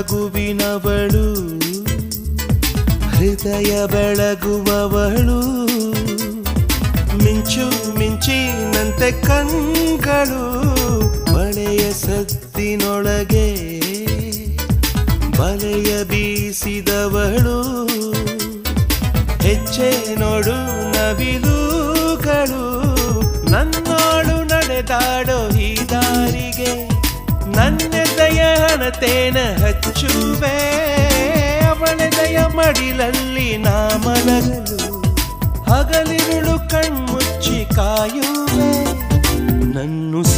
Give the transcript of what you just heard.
ನಗುವಿನವಳು ಹೃದಯ ಬೆಳಗುವವಳು ಮಿಂಚು ಮಿಂಚಿನಂತೆ ಕಣ್ಗಳು ಮಳೆಯ ಸದ್ದಿನೊಳಗೆ ಬಲೆಯ ಬೀಸಿದವಳು ಹೆಜ್ಜೆ ನೋಡು ನವಿಲುಗಳು ನನ್ನೋಳು ನಡೆದಾಡೋ ಈ ದಾರಿಗೆ ನನ್ನೆದೆಯ ಹಣತೇನ ಹಚ್ಚುವೆ ಅವಳೆದೆಯ ಮಡಿಲಲ್ಲಿ ನಾ ಮಲಗಲು ಹಗಲಿರುಳು ಕಣ್ಮುಚ್ಚಿ ಕಾಯುವೆ ನನ್ನುಸಿರುವವಳಲ್ಲಿದೆ